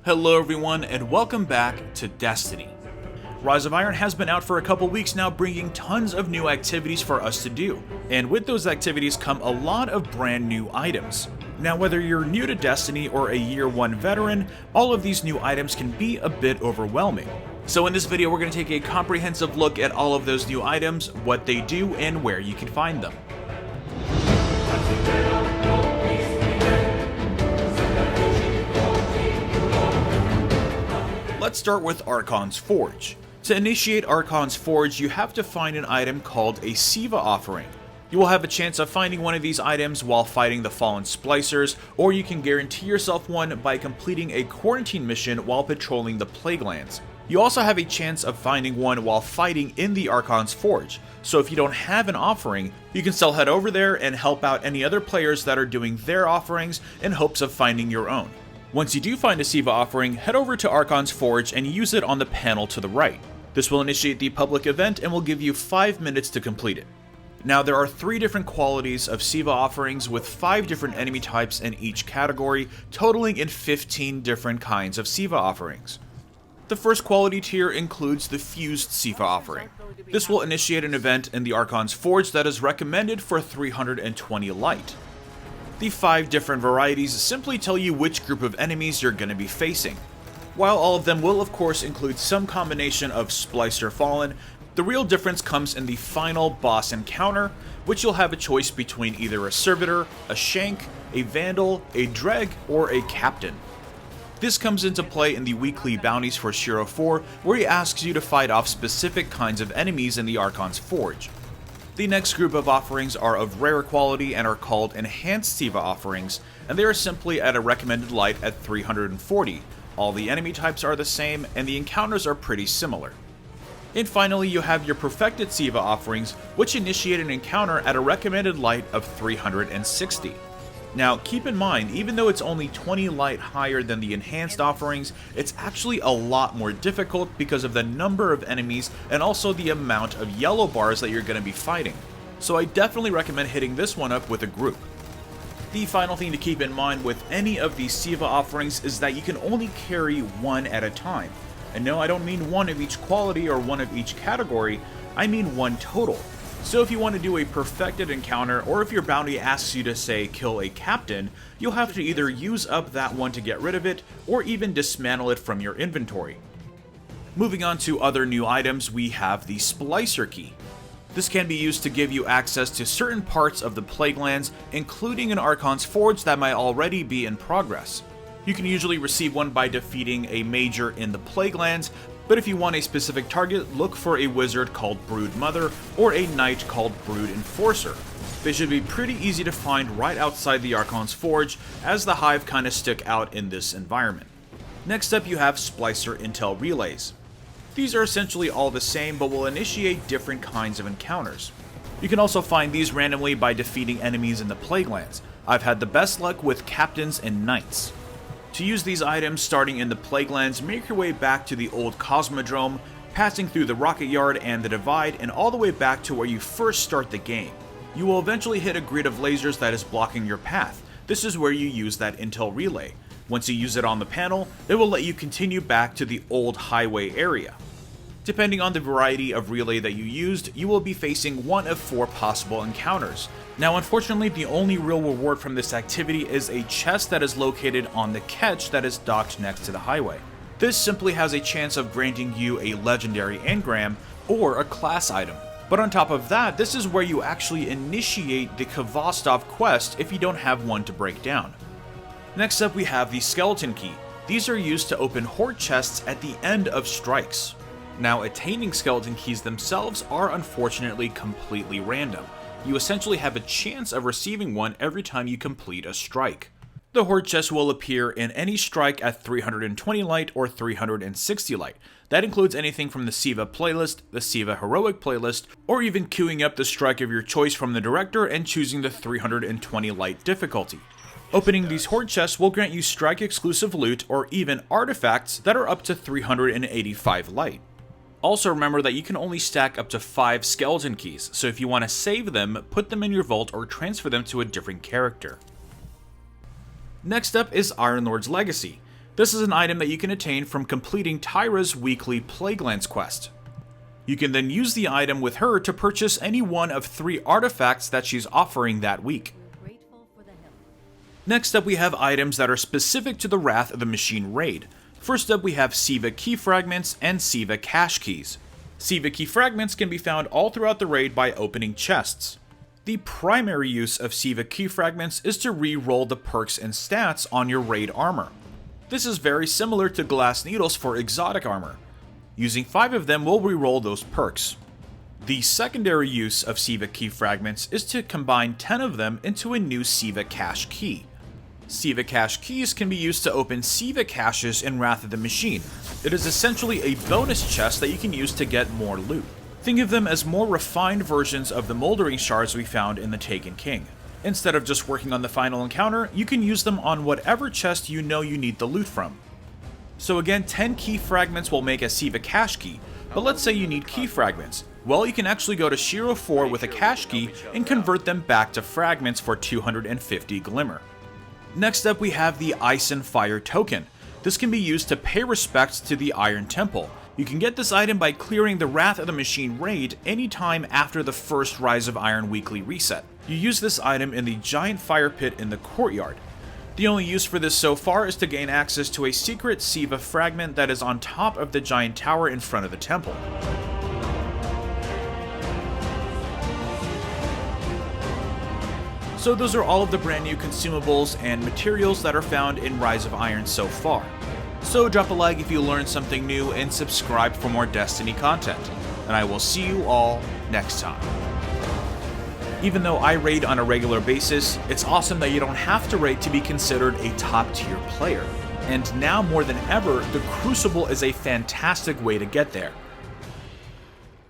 Hello everyone and welcome back to Destiny. Rise of Iron has been out for a couple weeks now, bringing tons of new activities for us to do. And with those activities come a lot of brand new items. Now whether you're new to Destiny or a year 1 veteran, all of these new items can be a bit overwhelming. So in this video we're going to take a comprehensive look at all of those new items, what they do, and where you can find them. Let's start with Archon's Forge. To initiate Archon's Forge, you have to find an item called a Siva Offering. You will have a chance of finding one of these items while fighting the fallen Splicers, or you can guarantee yourself one by completing a quarantine mission while patrolling the Plaguelands. You also have a chance of finding one while fighting in the Archon's Forge, so if you don't have an offering, you can still head over there and help out any other players that are doing their offerings in hopes of finding your own. Once you do find a Siva Offering, head over to Archon's Forge and use it on the panel to the right. This will initiate the public event and will give you 5 minutes to complete it. Now there are 3 different qualities of Siva Offerings with 5 different enemy types in each category, totaling in 15 different kinds of Siva Offerings. The first quality tier includes the Fused Siva Offering. This will initiate an event in the Archon's Forge that is recommended for 320 light. The 5 different varieties simply tell you which group of enemies you're going to be facing. While all of them will of course include some combination of Splicer Fallen, the real difference comes in the final boss encounter, which you'll have a choice between either a Servitor, a Shank, a Vandal, a Dreg, or a Captain. This comes into play in the weekly bounties for Shiro 4, where he asks you to fight off specific kinds of enemies in the Archon's Forge. The next group of offerings are of rare quality and are called Enhanced Siva Offerings, and they are simply at a recommended light at 340. All the enemy types are the same, and the encounters are pretty similar. And finally, you have your Perfected Siva Offerings, which initiate an encounter at a recommended light of 360. Now, keep in mind, even though it's only 20 light higher than the enhanced offerings, it's actually a lot more difficult because of the number of enemies and also the amount of yellow bars that you're going to be fighting. So I definitely recommend hitting this one up with a group. The final thing to keep in mind with any of these Siva offerings is that you can only carry one at a time. And no, I don't mean one of each quality or one of each category, I mean one total. So if you want to do a perfected encounter, or if your bounty asks you to, say, kill a captain, you'll have to either use up that one to get rid of it, or even dismantle it from your inventory. Moving on to other new items, we have the Splicer Key. This can be used to give you access to certain parts of the Plaguelands, including an Archon's Forge that might already be in progress. You can usually receive one by defeating a major in the Plaguelands, but if you want a specific target, look for a wizard called Brood Mother or a knight called Brood Enforcer. They should be pretty easy to find right outside the Archon's Forge, as the Hive kinda stick out in this environment. Next up you have Splicer Intel Relays. These are essentially all the same, but will initiate different kinds of encounters. You can also find these randomly by defeating enemies in the Plaguelands. I've had the best luck with captains and knights. To use these items starting in the Plaguelands, make your way back to the old Cosmodrome, passing through the Rocket Yard and the Divide, and all the way back to where you first start the game. You will eventually hit a grid of lasers that is blocking your path. This is where you use that Intel Relay. Once you use it on the panel, it will let you continue back to the old highway area. Depending on the variety of relay that you used, you will be facing one of 4 possible encounters. Now unfortunately, the only real reward from this activity is a chest that is located on the catch that is docked next to the highway. This simply has a chance of granting you a legendary engram or a class item. But on top of that, this is where you actually initiate the Kvostov quest if you don't have one to break down. Next up we have the Skeleton Key. These are used to open horde chests at the end of strikes. Now, attaining skeleton keys themselves are unfortunately completely random. You essentially have a chance of receiving one every time you complete a strike. The horde chest will appear in any strike at 320 light or 360 light. That includes anything from the Siva playlist, the Siva heroic playlist, or even queuing up the strike of your choice from the director and choosing the 320 light difficulty. Opening these horde chests will grant you strike exclusive loot or even artifacts that are up to 385 light. Also remember that you can only stack up to 5 skeleton keys, so if you want to save them, put them in your vault or transfer them to a different character. Next up is Iron Lord's Legacy. This is an item that you can attain from completing Tyra's weekly Plaguelands quest. You can then use the item with her to purchase any one of 3 artifacts that she's offering that week. Next up we have items that are specific to the Wrath of the Machine raid. First up we have Siva key fragments and Siva cache keys. Siva key fragments can be found all throughout the raid by opening chests. The primary use of Siva key fragments is to re-roll the perks and stats on your raid armor. This is very similar to glass needles for exotic armor. Using 5 of them will re-roll those perks. The secondary use of Siva key fragments is to combine 10 of them into a new Siva cache key. Siva cache keys can be used to open Siva caches in Wrath of the Machine. It is essentially a bonus chest that you can use to get more loot. Think of them as more refined versions of the Moldering Shards we found in the Taken King. Instead of just working on the final encounter, you can use them on whatever chest you know you need the loot from. So again, 10 key fragments will make a Siva cache key, but let's say you need key fragments. Well, you can actually go to Shiro 4 with a cache key and convert them back to fragments for 250 Glimmer. Next up we have the Ice and Fire token. This can be used to pay respects to the Iron Temple. You can get this item by clearing the Wrath of the Machine raid anytime after the first Rise of Iron weekly reset. You use this item in the giant fire pit in the courtyard. The only use for this so far is to gain access to a secret Siva fragment that is on top of the giant tower in front of the temple. So those are all of the brand new consumables and materials that are found in Rise of Iron so far. So drop a like if you learned something new and subscribe for more Destiny content. And I will see you all next time. Even though I raid on a regular basis, it's awesome that you don't have to raid to be considered a top tier player. And now more than ever, the Crucible is a fantastic way to get there.